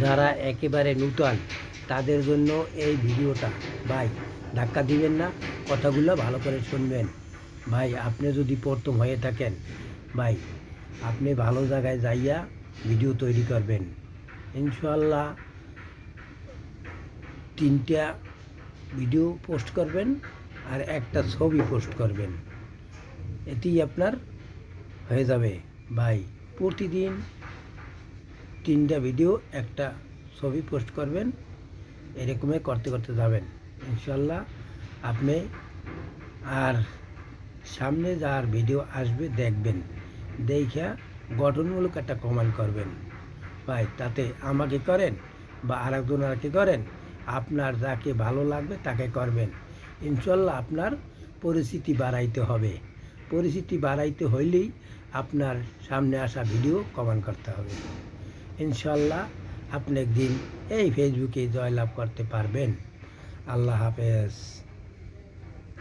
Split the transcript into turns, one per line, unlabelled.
যারা একেবারে নূতন তাদের জন্য এই ভিডিওটা। ভাই ধাক্কা দিবেন না, কথাগুলো ভালো করে শুনবেন। ভাই আপনি যদি প্রথম হয়ে থাকেন, ভাই আপনি ভালো জায়গায় যাইয়া ভিডিও তৈরি করবেন। ইনশাল্লাহ 3টা ভিডিও পোস্ট করবেন আর একটা ছবি পোস্ট করবেন, এতেই আপনার হয়ে যাবে। ভাই প্রতিদিন 3টা ভিডিও একটা ছবি পোস্ট করবেন, এরকমই করতে করতে যাবেন ইনশাল্লাহ আপনি। আর সামনে যার ভিডিও আসবে দেখবেন, দেখা গঠনমূলক একটা কমেন্ট করবেন। ভাই তাতে আমাকে করেন বা আরেকজনকে করেন, আপনার যাকে ভালো লাগবে তাকে করবেন। ইনশাল্লাহ আপনার পরিচিতি বাড়াইতে হবে। পরিচিতি বাড়াইতে হইলেই আপনার সামনে আসা ভিডিও কমেন্ট করতে হবে। ইনশাল্লাহ আপনি একদিন এই ফেসবুকে জয়লাভ করতে পারবেন। আল্লাহ হাফেজ।